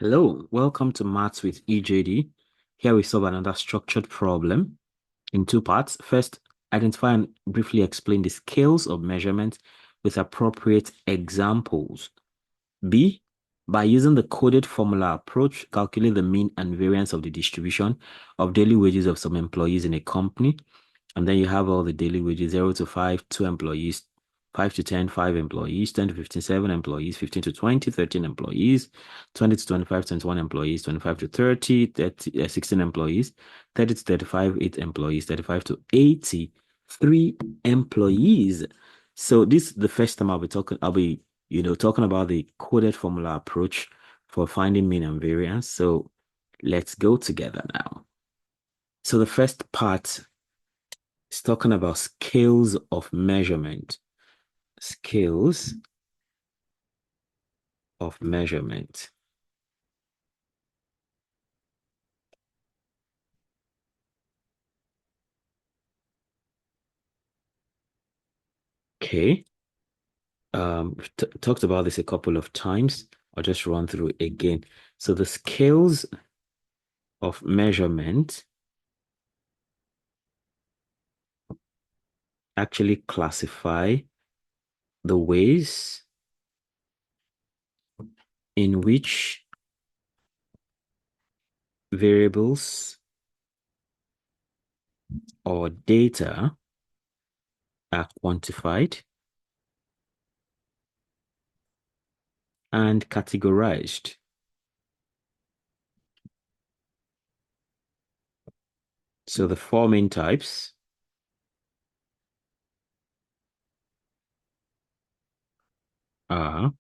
Hello, welcome to Maths with EJD. Here we solve another structured problem in two parts. First, identify and briefly explain the scales of measurement with appropriate examples. B, by using the coded formula approach, calculate the mean and variance of the distribution of daily wages of some employees in a company. And then you have all the daily wages, 0 to 5, 2 employees, 5 to 10, 5 employees, 10 to 15, 7 employees, 15 to 20, 13 employees, 20 to 25, 21 employees, 25 to 30, 16 employees, 30 to 35, 8 employees, 35 to 80, 3 employees. So this is the first time I'll be talking about the coded formula approach for finding mean and variance. So let's go together now. So the first part is talking about scales of measurement. Scales of measurement. Okay. We've talked about this a couple of times. I'll just run through again. So the scales of measurement actually classify the ways in which variables or data are quantified and categorized. So the four main types are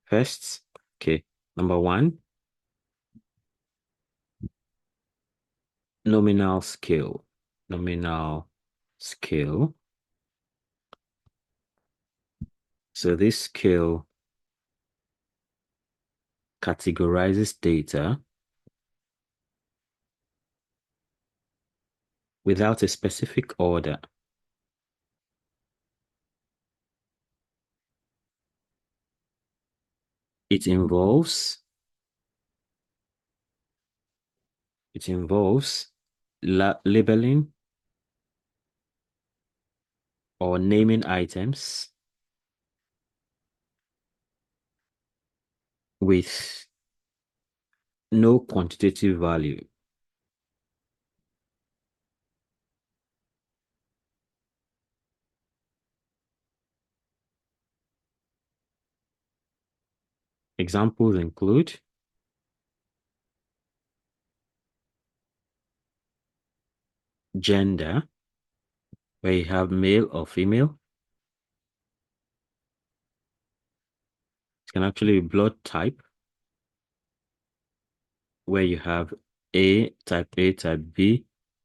first, okay, number one, nominal scale. Nominal scale. So this scale categorizes data without a specific order. It involves labeling or naming items with no quantitative value. Examples include gender, where you have male or female. It can actually be blood type, where you have A, type B,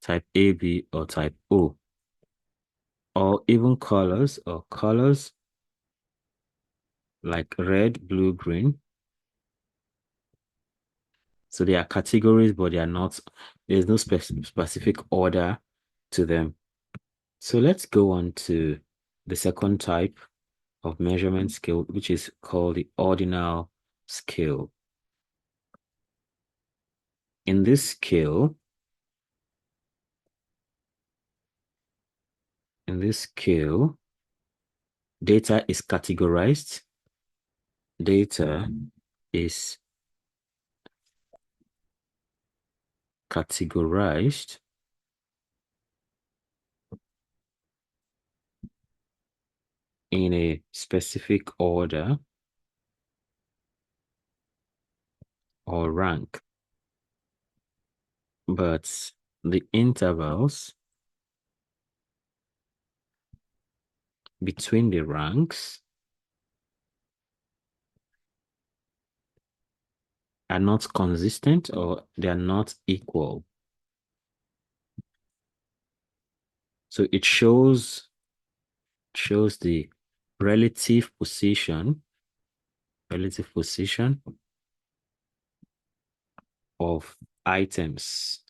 type AB, or type O. Or even colors like red, blue, green. So they are categories, but they are not, there's no specific order to them. So let's go on to the second type of measurement scale, which is called the ordinal scale. In this scale, data is categorized. Data is categorized in a specific order or rank, but the intervals between the ranks are not consistent or they are not equal. So it shows the relative position of items.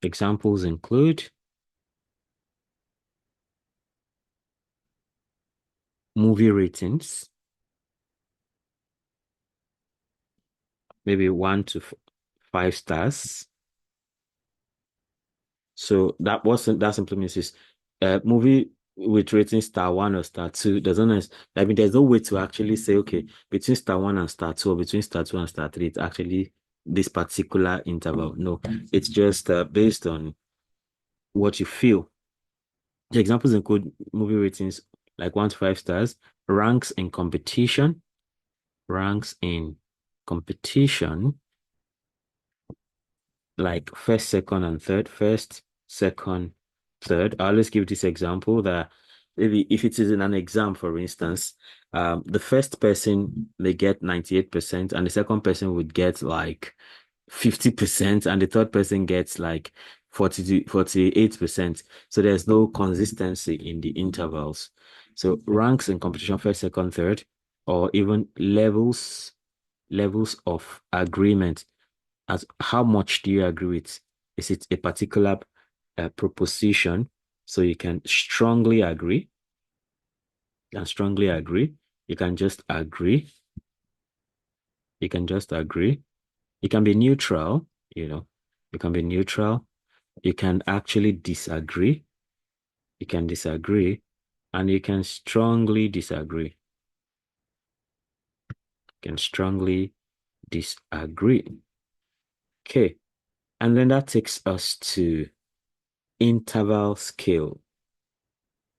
Examples include movie ratings, maybe 1 to 5 stars. So that simply means is movie with rating star 1 or star 2 doesn't I mean there's no way to actually say okay between star 1 and star 2 or between star 2 and star 3 it's actually this particular interval. No, it's just based on what you feel. The examples include movie ratings like 1 to 5 stars, ranks in competition, like first, second, and third. First, second, third. I always give this example that maybe if it is in an exam, for instance, the first person may get 98%, and the second person would get like 50%, and the third person gets like 40 to 48%. So there's no consistency in the intervals. So ranks in competition, first, second, third, or even levels of agreement. As how much do you agree with? Is it a particular proposition? So you can strongly agree. You can strongly agree. You can just agree. You can just agree. You can be neutral, you know. You can be neutral. You can actually disagree. You can disagree. And you can strongly disagree. You can strongly disagree. Okay. And then that takes us to interval scale.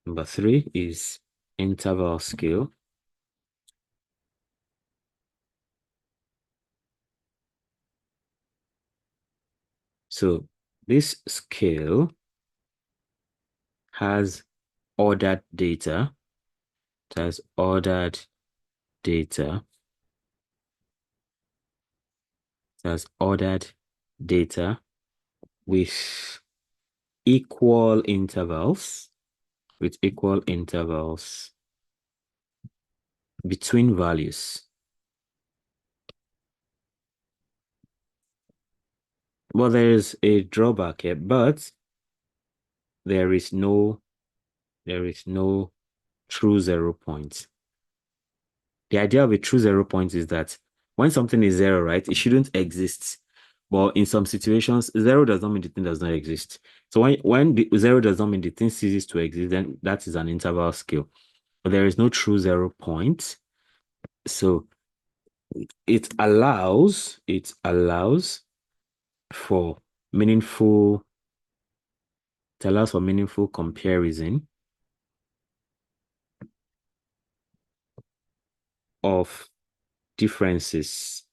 Number 3 is interval scale. So this scale has ordered data. It has ordered data. It has ordered data with equal intervals, between values. Well, there is a drawback here, but there is no true 0 point. The idea of a true 0 point is that when something is zero, right, it shouldn't exist. But in some situations, zero does not mean the thing does not exist. So when the zero does not mean the thing ceases to exist, then that is an interval scale. But there is no true 0 point. So it allows for meaningful it allows for meaningful comparison of differences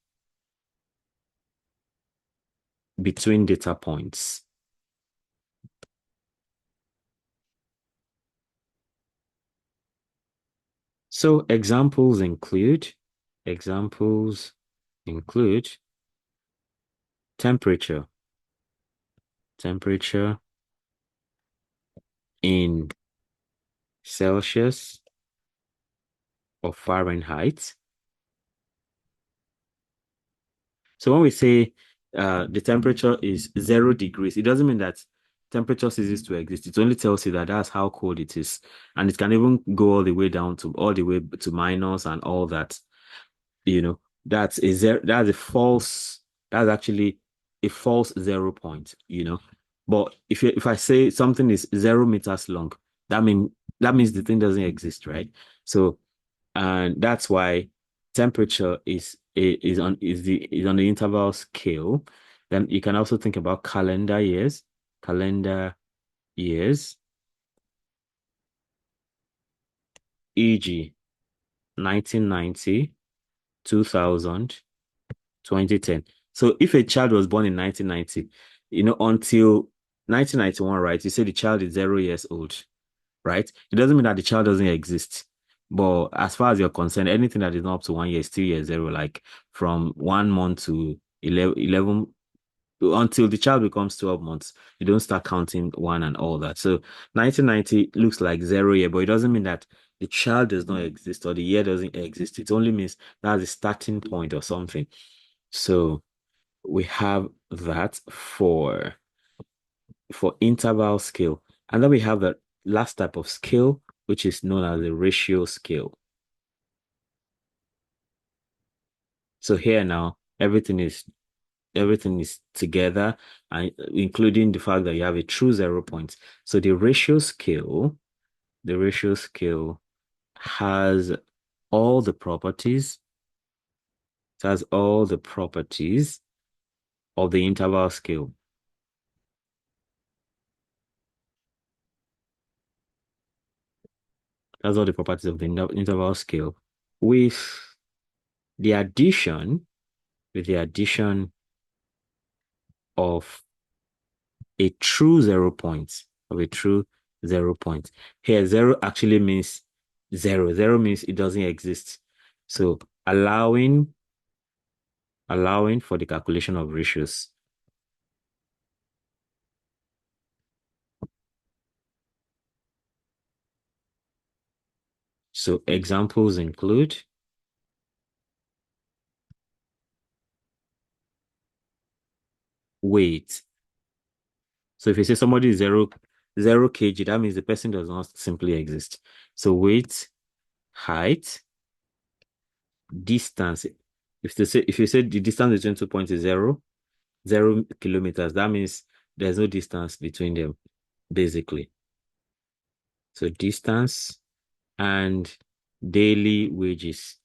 between data points. So examples include temperature, temperature in Celsius or Fahrenheit. So when we say the temperature is 0 degrees, it doesn't mean that temperature ceases to exist. It only tells you that that's how cold it is. And it can even go all the way down to all the way to minus and all that. That's actually a false 0 point, But if I say something is 0 meters long, that means the thing doesn't exist, right? So and that's why temperature is on the interval scale. Then you can also think about calendar years, e.g., 1990, 2000, 2010. So if a child was born in 1990, until 1991, right? You say the child is 0 years old, right? It doesn't mean that the child doesn't exist. But as far as you're concerned, anything that is not up to 1 year is still year zero, like from 1 month to 11 until the child becomes 12 months, you don't start counting one and all that. So 1990 looks like 0 year, but it doesn't mean that the child does not exist or the year doesn't exist. It only means that's the starting point or something. So we have that for interval scale. And then we have the last type of scale, which is known as the ratio scale. So here now, everything is together, and including the fact that you have a true 0 point. So the ratio scale has all the properties. It has all the properties of the interval scale. That's all the properties of the interval scale. With the addition, with the addition of a true 0 point, of a true 0 point. Here, zero actually means zero. Zero means it doesn't exist. So allowing for the calculation of ratios. So examples include weight. So if you say somebody is 0 kg, that means the person does not simply exist. So weight, height, distance. If you say the distance between 2 points is 0 kilometers, that means there's no distance between them, basically. So distance and daily wages.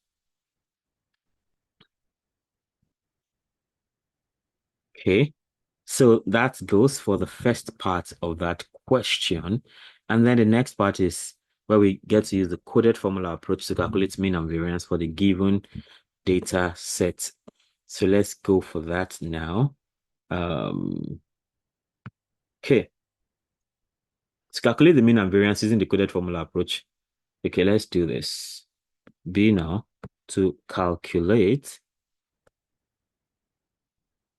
Okay. So that goes for the first part of that question. And then the next part is where we get to use the coded formula approach to calculate mean and variance for the given data set. So let's go for that now. Okay. To calculate the mean and variance using the coded formula approach. Okay, let's do this. B now to calculate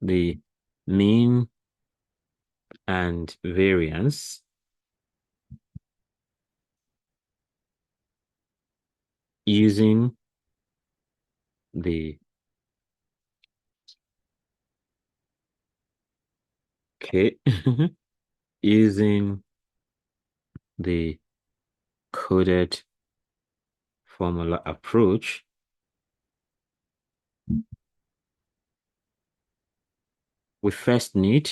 the mean and variance using the okay using the coded formula approach, we first need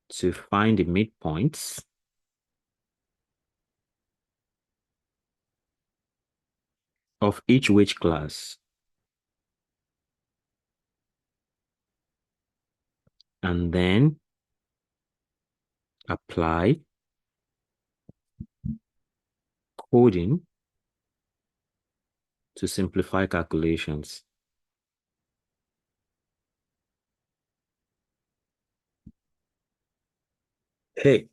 to find the midpoints of each wage class and then apply coding to simplify calculations. Okay,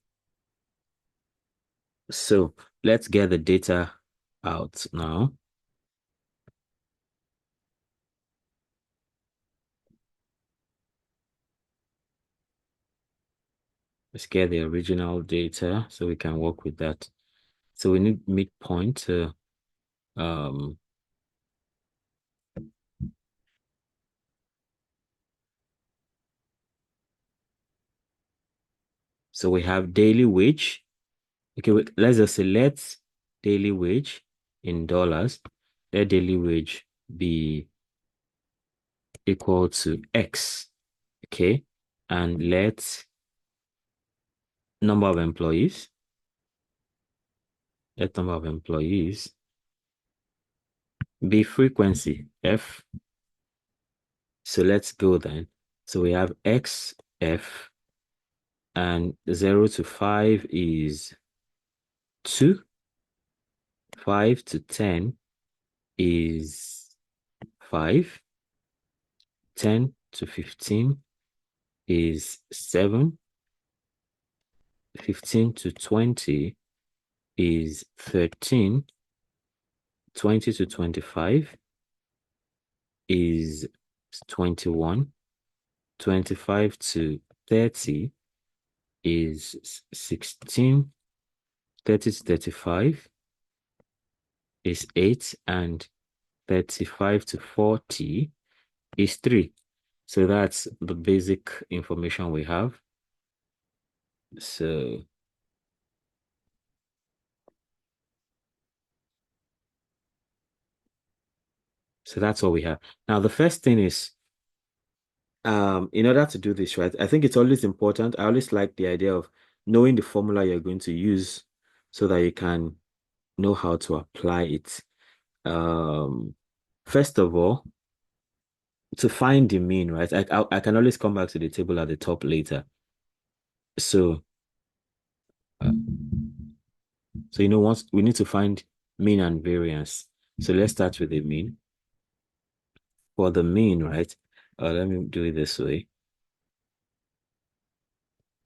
so let's get the data out now. Let's get the original data so we can work with that. So we need midpoint to so we have daily wage. Okay, let's just say let's daily wage in dollars. Let daily wage be equal to X. Okay, and let number of employees, let number of employees be frequency F. So let's go then. So we have XF and 0 to 5 is 2. 5 to 10 is 5. 10 to 15 is 7. 15 to 20 is 13. 20 to 25 is 21. 25 to 30 is 16. 30 to 35 is 8. And 35 to 40 is 3. So that's the basic information we have. So So that's what we have. Now, the first thing is, in order to do this, right, I think it's always important. I always like the idea of knowing the formula you're going to use so that you can know how to apply it. Um, First of all, to find the mean, right, I can always come back to the table at the top later. So, uh, once we need to find mean and variance. So let's start with the mean. For the mean, right? Let me do it this way.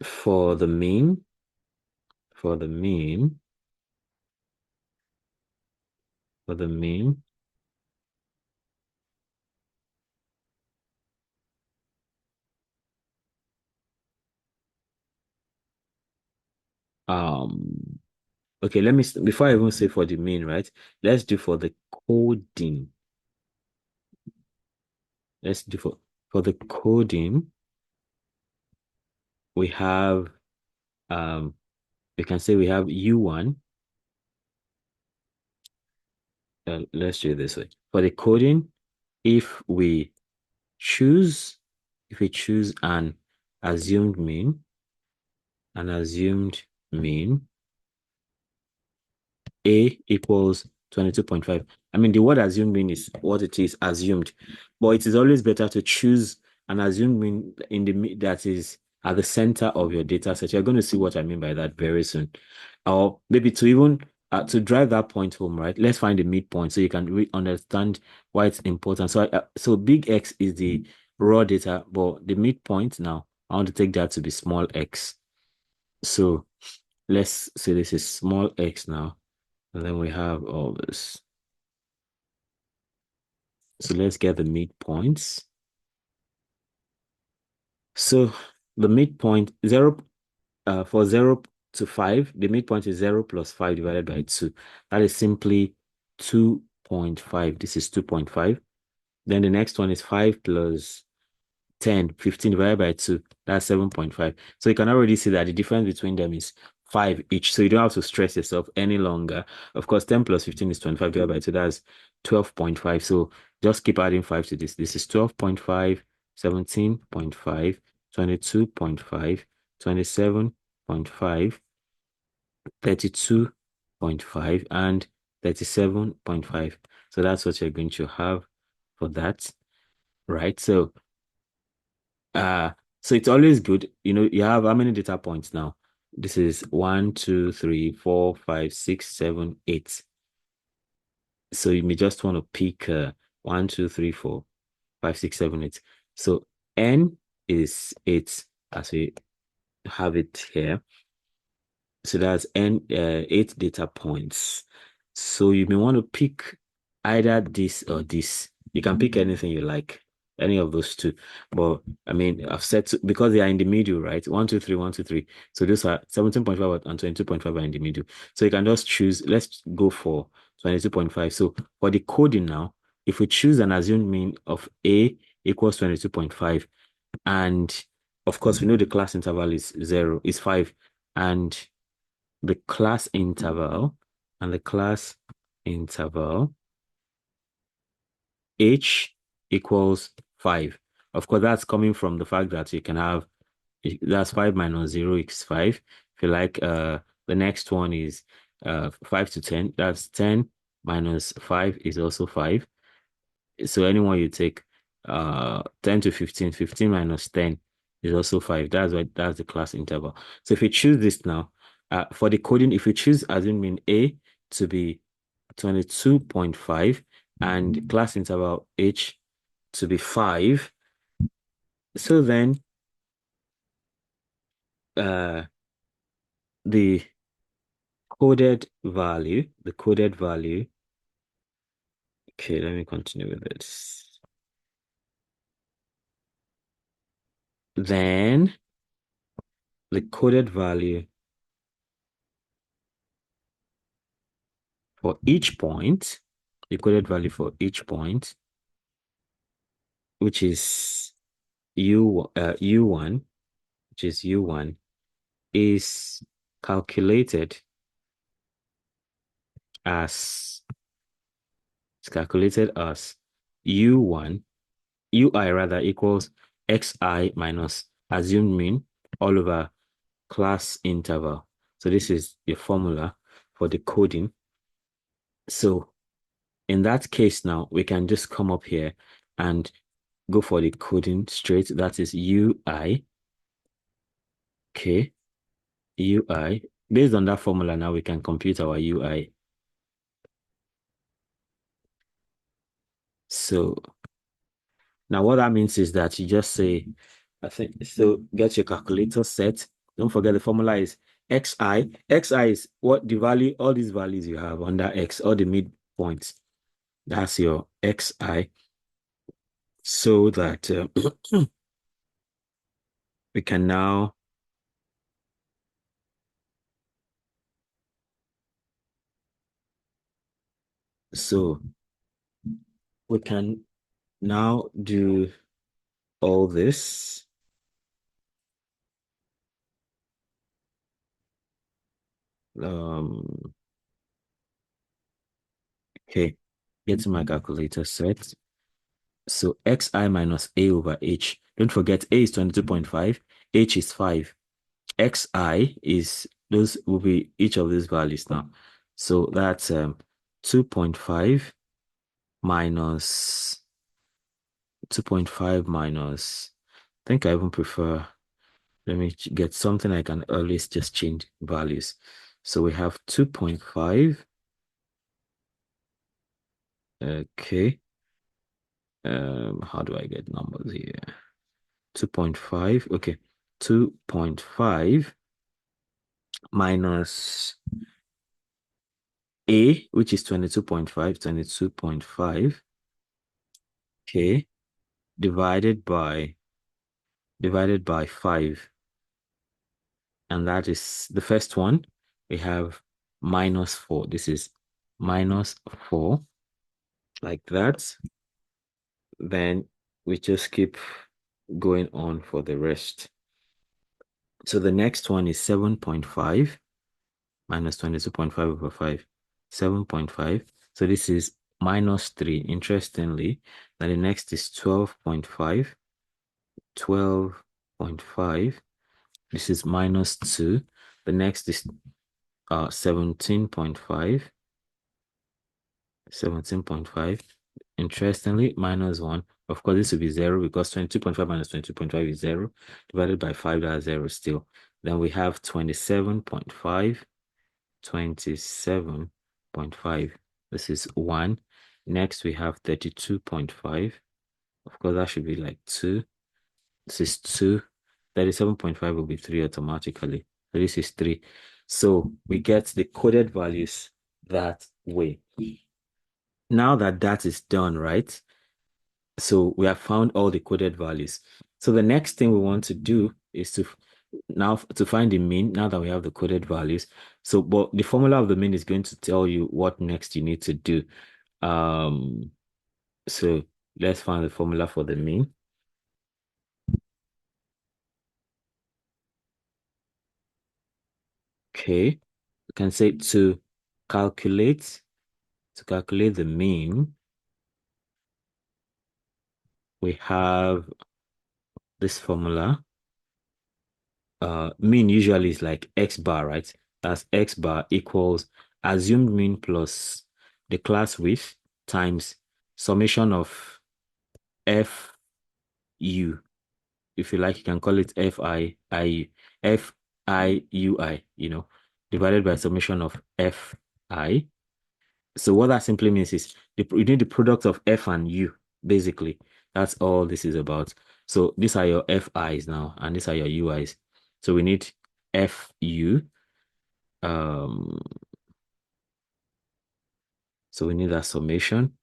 For the mean, for the mean, for the mean, um, okay, before I even say for the mean, right? Let's do for the coding. Let's do for the coding, we have, um, we can say we have U1. Let's do it this way. For the coding, if we choose, if we choose assumed mean, an assumed mean, A equals 22.5. I mean, the word assumed mean is what it is, assumed. But it is always better to choose an assumed mean that is at the center of your data set. You're going to see what I mean by that very soon. Or maybe to even to drive that point home, right? Let's find the midpoint so you can understand why it's important. So, so big X is the raw data, but the midpoint now, I want to take that to be small x. So let's say this is small x now. And then we have all this. So let's get the midpoints. So the midpoint, for 0 to 5, the midpoint is 0 plus 5 divided by 2. That is simply 2.5. This is 2.5. Then the next one is 5 plus 10, 15 divided by 2. That's 7.5. So you can already see that the difference between them is 5 each. So you don't have to stress yourself any longer. Of course, 10 plus 15 is 25 divided by 2. That's 12.5. So just keep adding 5 to this. This is 12.5, 17.5, 22.5, 27.5, 32.5, and 37.5. So that's what you're going to have for that, right? Uh, so it's always good. You have how many data points now? This is 1, 2, 3, 4, 5, 6, 7, 8. So you may just want to pick 1, 2, 3, 4, 5, 6, 7, 8. So N is 8 as we have it here. So that's 8 data points. So you may want to pick either this or this. You can pick anything you like, any of those two. But I mean, I've said because they are in the middle, right? 1, 2, 3, 1, 2, 3. So those are 17.5 and 22.5 are in the middle. So you can just choose, let's go for 22.5. So for the coding now, if we choose an assumed mean of A equals 22.5, and of course, we know the class interval is 5, and the class interval h equals 5. Of course, that's coming from the fact that you can have that's 5 minus 0 is 5. If you like, the next one is 5 to 10. That's 10 minus 5 is also 5. So anyone you take 10 to 15, 15 minus 10 is also 5. That's the class interval. So if you choose this now, for the coding, if you choose assuming A to be 22.5 and class interval H to be 5, so then uh the the coded value, okay, let me continue with this. Then the coded value for each point, the coded value for each point, which is U1, which is U1, is calculated as it's calculated as U1, UI rather equals xi minus assumed mean all over class interval. So this is the formula for the coding. So in that case now, we can just come up here and go for the coding straight. That is UI, okay, UI. Based on that formula now, we can compute our UI. So now what that means is that you just say, I think, so get your calculator set. Don't forget the formula is xi. Xi is what the value, all these values you have under x, all the midpoints. That's your xi. So that we can now so we can now do all this. Okay, get my calculator set. So xi minus a over h. Don't forget a is 22.5, h is 5. Xi is, those will be each of these values now. So that's 2.5 minus 2.5 minus, I think I even prefer, let me get something I can always just change values. So we have 2.5. Okay. How do I get numbers here? 2.5. Okay. 2.5 minus A, which is 22.5, 22.5. Okay. Divided by 5. And that is the first one. We have minus 4. This is minus 4, like that. Then we just keep going on for the rest. So the next one is 7.5 minus 22.5 over 5. 7.5. So this is minus 3, interestingly. Then the next is 12.5. 12.5. This is minus 2. The next is 17.5. 17.5. Interestingly, minus 1. Of course, this will be 0 because 22.5 minus 22.5 is 0. Divided by 5, that's 0 still. Then we have 27.5. 27.5. This is 1. Next, we have 32.5. Of course, that should be like 2. This is 2. 37.5 will be 3 automatically. So this is 3. So we get the coded values that way. Now that that is done, right? So we have found all the coded values. So the next thing we want to do is to find the mean now that we have the coded values. So, but the formula of the mean is going to tell you what next you need to do. So let's find the formula for the mean. Okay, we can say to calculate the mean, we have this formula. Mean usually is like x bar, right? That's x bar equals assumed mean plus the class width times summation of FU. If you like, you can call it FIIU, divided by summation of FI. So what that simply means is you need the product of F and U, basically. That's all this is about. So these are your FIs now, and these are your UIs. So we need FU. So we need that summation.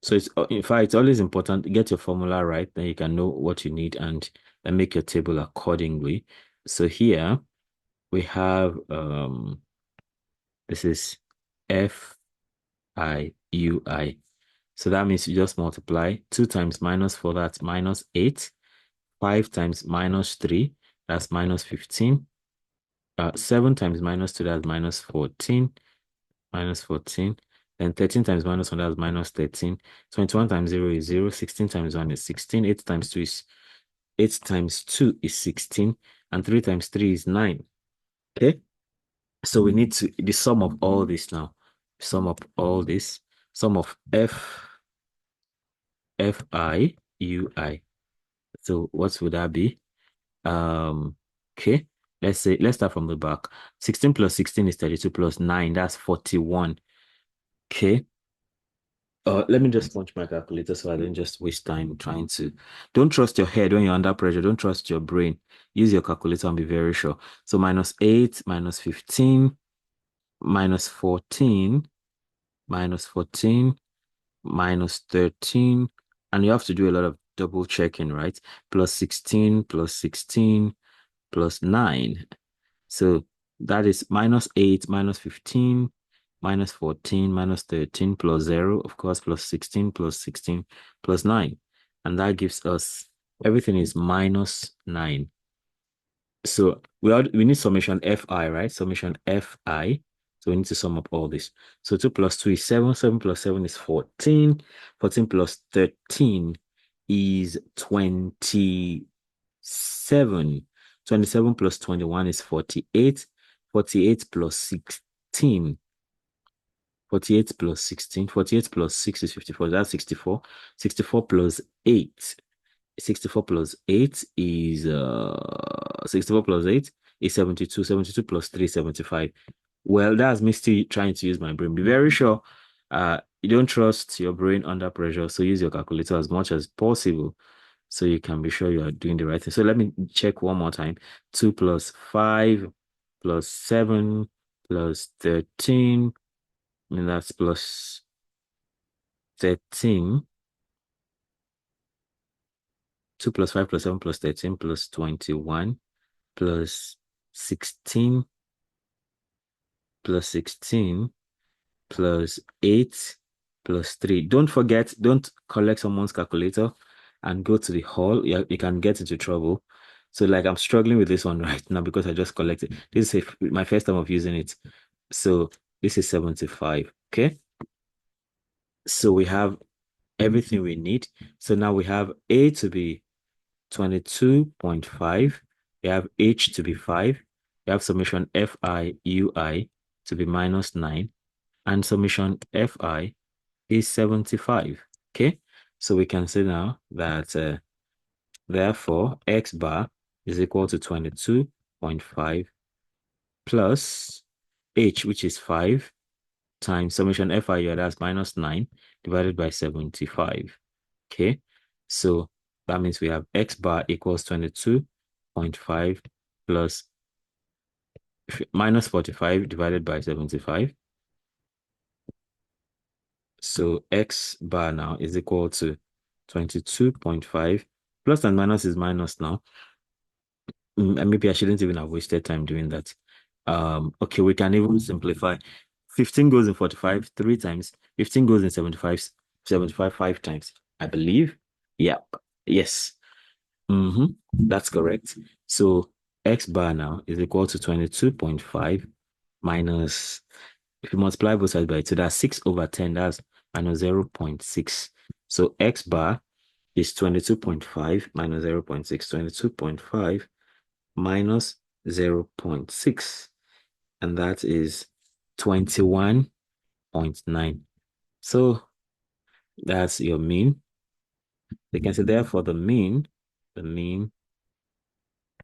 So it's, in fact, it's always important to get your formula right, then you can know what you need and then make your table accordingly. So here we have this is FIUI. So that means you just multiply 2 times minus 4, that's minus 8. 5 times minus 3, that's minus 15. 7 times minus 2, that's minus 14. Minus 14. Then 13 times minus 1, that's minus 13. 21 times 0 is 0. 16 times 1 is 16. 8 times 2 is 8 times 2 is 16. And 3 times 3 is 9. Okay. So we need to the sum of all this now. Sum of all this. Sum of Fi Ui. So what would that be? Okay. Let's start from the back. 16 plus 16 is 32 plus 9. That's 41. Okay. Let me just punch my calculator so I don't just waste time trying to. Don't trust your head when you're under pressure. Don't trust your brain. Use your calculator and be very sure. So minus 8, minus 15, minus 14, minus 14, minus 13. And you have to do a lot of double checking, right? Plus 16, plus 16, plus 9. So that is minus 8, minus 15, minus 14, minus 13, plus 0, of course, plus 16, plus 16, plus 9. And that gives us, everything is minus 9. So we need summation Fi, right? Summation Fi. So we need to sum up all this. So 2 plus 2 is 7. 7 plus 7 is 14. 14 plus 13 is 27. 27 plus 21 is 48. 48 plus 16. 48 plus 16. 48 plus 6 is 54. That's 64. 64 plus 8. 64 plus 8 is 64 plus 8 is 72. 72 plus 3 is 75. Well, that's me still trying to use my brain. Be very sure you don't trust your brain under pressure, so use your calculator as much as possible so you can be sure you are doing the right thing. So let me check one more time. 2 plus 5 plus 7 plus 13. I mean, that's plus 13. 2 plus 5 plus 7 plus 13 plus 21 plus 16 plus 16 plus 8 plus 3. Don't forget, don't collect someone's calculator and go to the hall. You can get into trouble. So like I'm struggling with this one right now because I just collected. This is my first time of using it. So this is 75. Okay. So we have everything we need. So now we have A to be 22.5. We have H to be 5. We have summation Fi Ui to be minus 9. And summation Fi is 75. Okay. So we can say now that therefore X bar is equal to 22.5 plus H, which is 5, times summation Fi, that's minus 9, divided by 75. Okay. So that means we have X bar equals 22.5 plus minus 45 divided by 75. So X bar now is equal to 22.5. Plus and minus is minus now. And maybe I shouldn't even have wasted time doing that. Okay, we can even simplify. 15 goes in 45 3 times. 15 goes in 75, 75 5 times, I believe. Yeah. Yes. That's correct. So X bar now is equal to 22.5 minus, if you multiply both sides by 2, that's 6 over 10, that's minus 0.6. So X bar is 22.5 minus 0.6, 22.5 minus 0.6, and that is 21.9. So that's your mean. They can say therefore the mean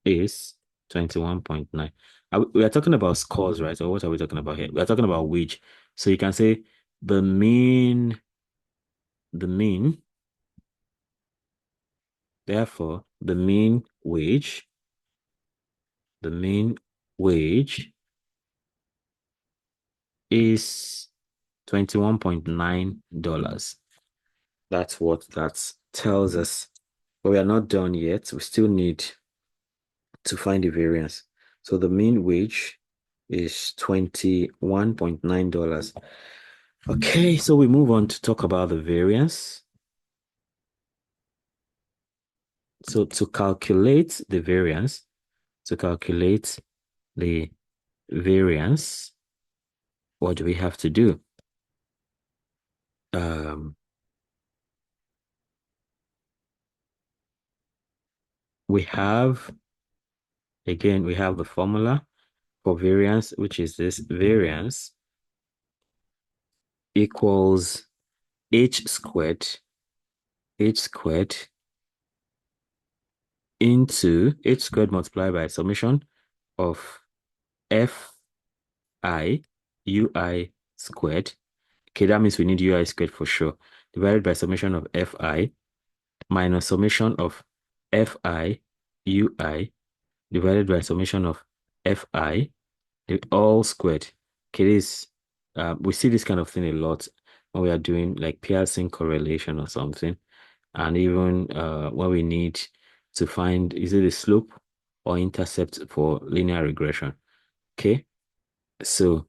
is 21.9. We are talking about scores, right? Or what are we talking about here? We are talking about wage. So you can say the mean, therefore, the mean wage is $21.9. That's what that tells us. But we are not done yet. We still need to find the variance. So the mean wage is $21.9. Okay, so we move on to talk about the variance. So to calculate the variance, what do we have to do? um, we have, again, we have the formula for variance, which is this variance equals h squared into h squared multiplied by summation of fi ui squared. Okay, that means we need ui squared for sure, divided by summation of fi minus summation of fi ui divided by summation of fi, the all squared. Okay, this we see this kind of thing a lot when we are doing like Pearson correlation or something, and even when we need to find is it the slope or intercept for linear regression. Okay, so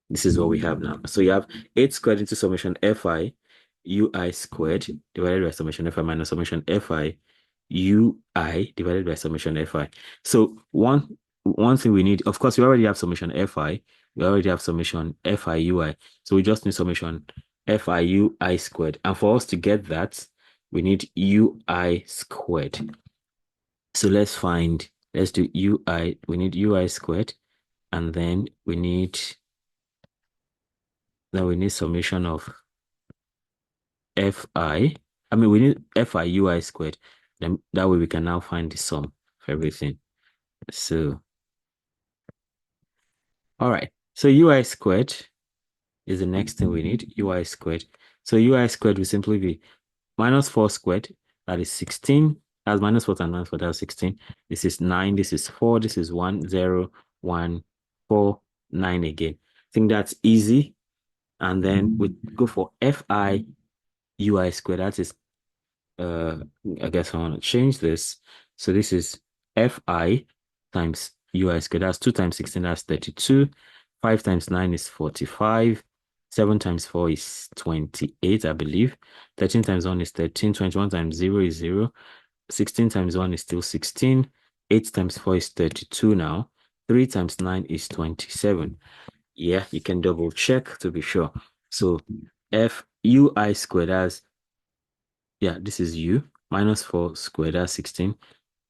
this is what we have now. So you have 8 squared into summation fi ui squared divided by summation fi minus summation fi ui divided by summation fi. So one thing we need, of course, we already have summation fi, we already have summation fi ui. So we just need summation fi ui squared. And for us to get that, we need ui squared. So let's do ui, we need ui squared, and then we need summation of fi. I mean, we need fi ui squared. Then that way we can now find the sum of everything. So, all right. So ui squared is the next thing we need. Ui squared. So ui squared will simply be minus 4 squared. That is 16. That's minus 4 times minus 4. That's 16. This is 9. This is 4. This is 1, 0, 1, 4, 9 again. I think that's easy. And then we go for fi ui squared. That is I guess I want to change this. So this is fi times ui squared. That's 2 times 16, that's 32. 5 times 9 is 45. 7 times 4 is 28, I believe. 13 times 1 is 13. 21 times 0 is 0. 16 times 1 is still 16. 8 times 4 is 32 now. 3 times 9 is 27. Yeah, you can double check to be sure. So f ui squared, as yeah, this is u minus 4 squared, that's 16,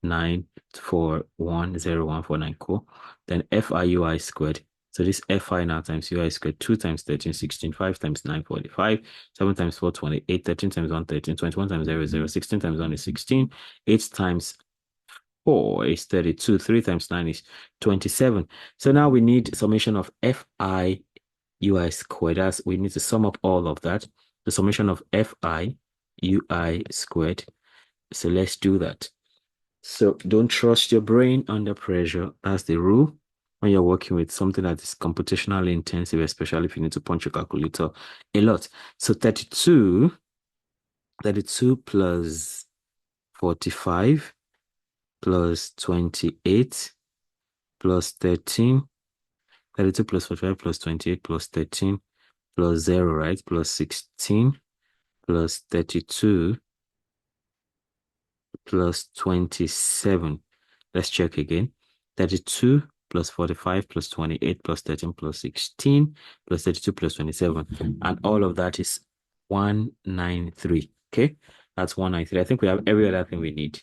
9, 4, 1, 0, 1, 4, 9, cool. Then fiui squared. So this fi now times ui squared, 2 times 13, 16, 5 times 9, 45, 7 times 4, 28, 13 times 1, 13, 21 times 0 is 0, 16 times 1 is 16, 8 times 4 is 32, 3 times 9 is 27. So now we need summation of fi ui squared. As we need to sum up all of that. The summation of fi ui squared. So let's do that. So don't trust your brain under pressure. That's the rule when you're working with something that is computationally intensive, especially if you need to punch your calculator a lot. So 32 plus 45 plus 28 plus 13, 32 plus 45 plus 28 plus 13 plus 0, right? Plus 16 plus 32 plus 27. Let's check again. 32 plus 45 plus 28 plus 13 plus 16 plus 32 plus 27. And all of that is 193. Okay, that's 193. I think we have every other thing we need.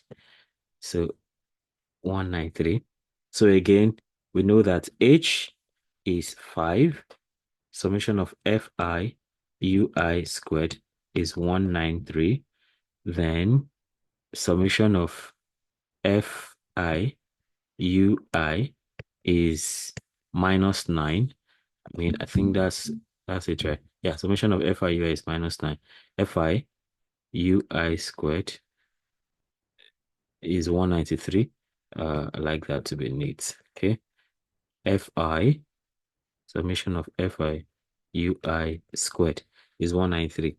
So 193. So again, we know that H is 5. Summation of Fi ui squared is 193. Then summation of Fi ui is minus 9. I mean, I think that's it, right? Yeah, summation of Fi ui is minus 9. Fi ui squared is 193. I like that to be neat. Okay. Fi, summation of Fi ui squared is 193.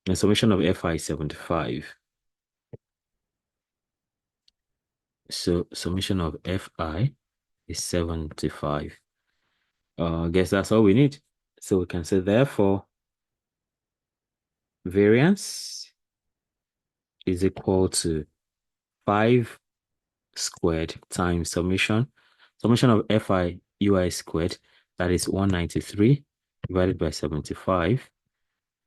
And summation of Fi is 75. So summation of Fi is 75. I guess that's all we need. So we can say therefore variance is equal to 5 squared times summation of Fi ui squared, that is 193 divided by 75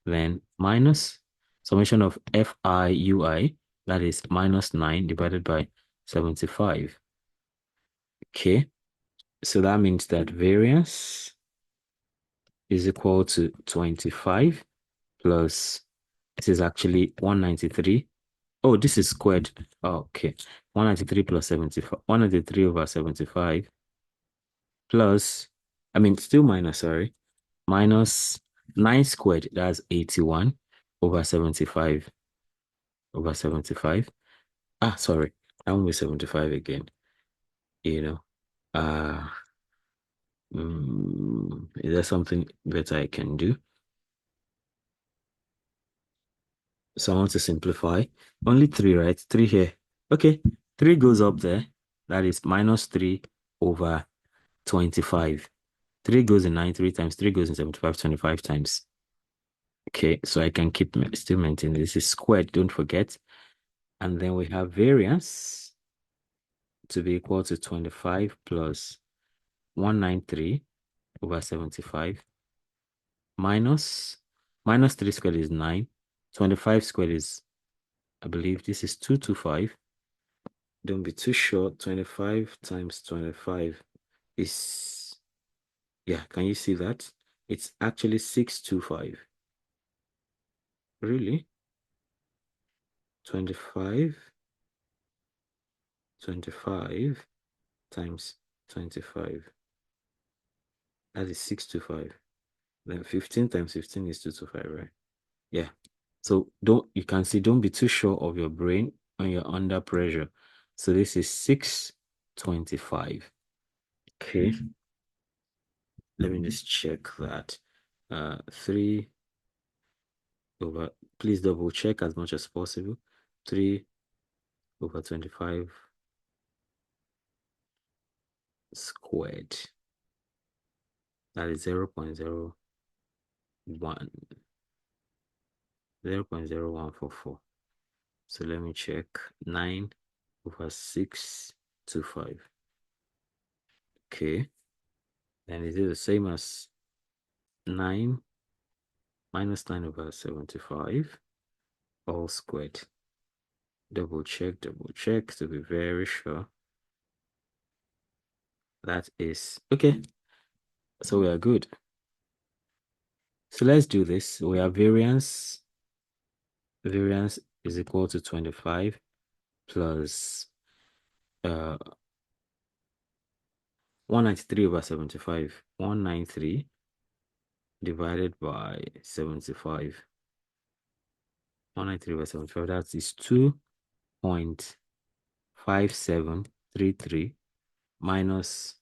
then minus summation of FIUI, that is minus 9 divided by 75. Okay, so that means that variance is equal to 25 plus, this is actually 193. Oh, this is squared. Oh, okay, 193 plus 75, 193 over 75 plus, I mean, still minus, sorry, minus 9 squared, that's 81 over 75 over 75. Ah, sorry, that won't be 75 again. You know, uh, is there something better I can do? So I want to simplify. Only 3, right? 3 here. Okay, 3 goes up there. That is minus 3 over 25. 3 goes in 9, 3 times 3 goes in 75, 25 times. Okay, so I can keep still maintain this is squared, don't forget. And then we have variance to be equal to 25 plus 193 over 75 minus 3 squared is 9. 25 squared is, I believe this is 225. Don't be too short. 25 times 25 is, yeah, can you see that? It's actually 625. Really? 25 times 25. That is 625. Then 15 times 15 is 225, right? Yeah. So you can see, don't be too sure of your brain when you're under pressure. So this is 625. Okay. Let me just check that. 3 over, please double check as much as possible. 3 over 25 squared. That is 0 0.01. 0 0.0144. So let me check. 9 over 625. Okay. Then is it the same as 9 minus 9 over 75 all squared? Double check to be very sure. That is okay. So we are good. So let's do this. We have variance. Variance is equal to 25 plus 193 over 75. 193 divided by 75. 193 over 75. That is 2.5733 minus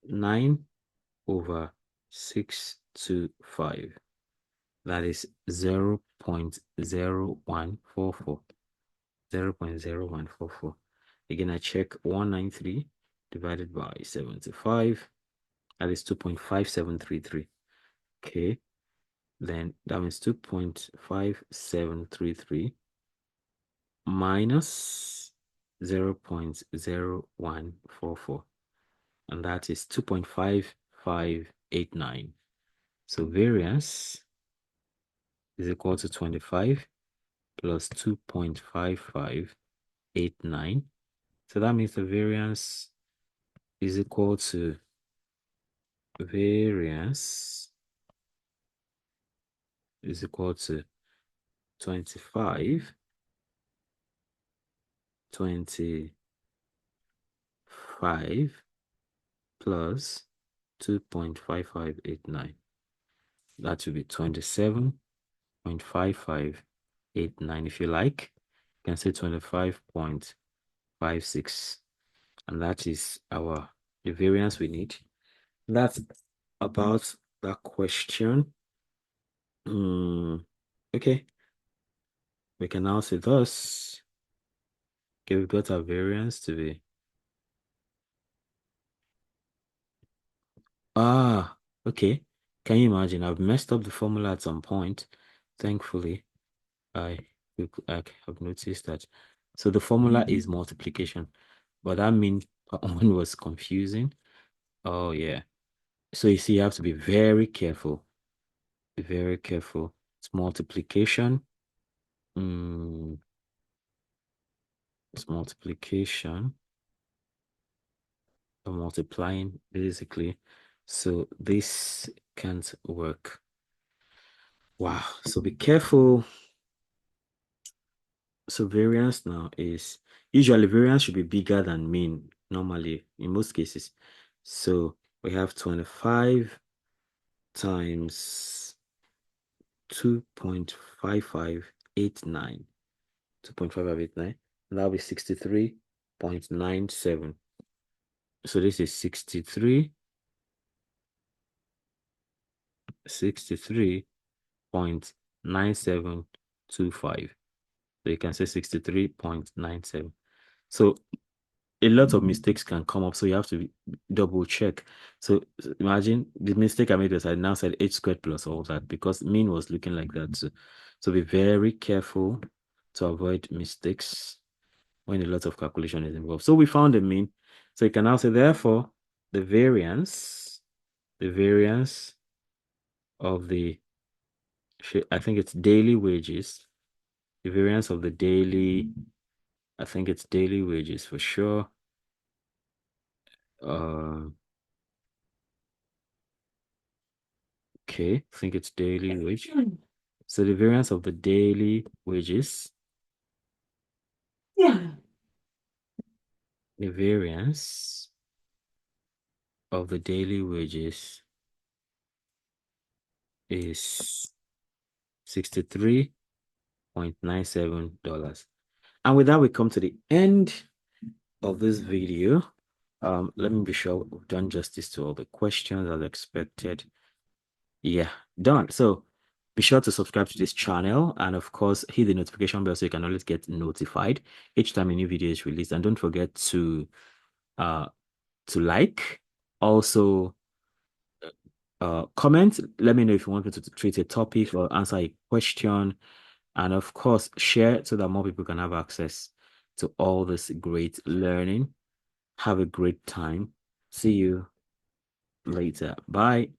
9 over 625. That is 0 0.0144. 0 0.0144. Again, I check 193 divided by 75. That is 2.5733. Okay. Then that means 2.5733 minus 0 0.0144. And that is 2.5589. So variance is equal to 25 plus 2.5589. So that means the variance is equal to 25 plus 2.5589. That will be 27.5589. If you like, you can say 25.56. And that is the variance we need. That's about that question. Okay. We can now say thus. Okay, we've got our variance to be. Okay. Can you imagine? I've messed up the formula at some point. Thankfully, I have noticed that. So the formula is multiplication, but that means one was confusing. Oh, yeah. So you see, you have to be very careful It's multiplication. Mm, it's multiplication. Or multiplying, basically. So this can't work. Wow. So be careful. So variance now is usually variance should be bigger than mean normally in most cases. So we have 25 times 2.5589. 2.5589. And that'll be 63.97. So this is 63.9725. So you can say 63.97. So a lot of mistakes can come up, so you have to double check. So imagine the mistake I made was I now said h squared plus all that because mean was looking like that. So be very careful to avoid mistakes when a lot of calculation is involved. So we found the mean. So you can now say, therefore, the variance of the, I think it's daily wages, the variance of the daily, I think it's daily wages for sure. Okay, I think it's daily wage. So the variance of the daily wages, the variance of the daily wages is $63.97. And with that, we come to the end of this video. Let me be sure we've done justice to all the questions as expected. Yeah, done. So be sure to subscribe to this channel and of course hit the notification bell so you can always get notified each time a new video is released. And don't forget to like. Also comment. Let me know if you want me to treat a topic or answer a question. And of course, share so that more people can have access to all this great learning. Have a great time. See you later. Bye.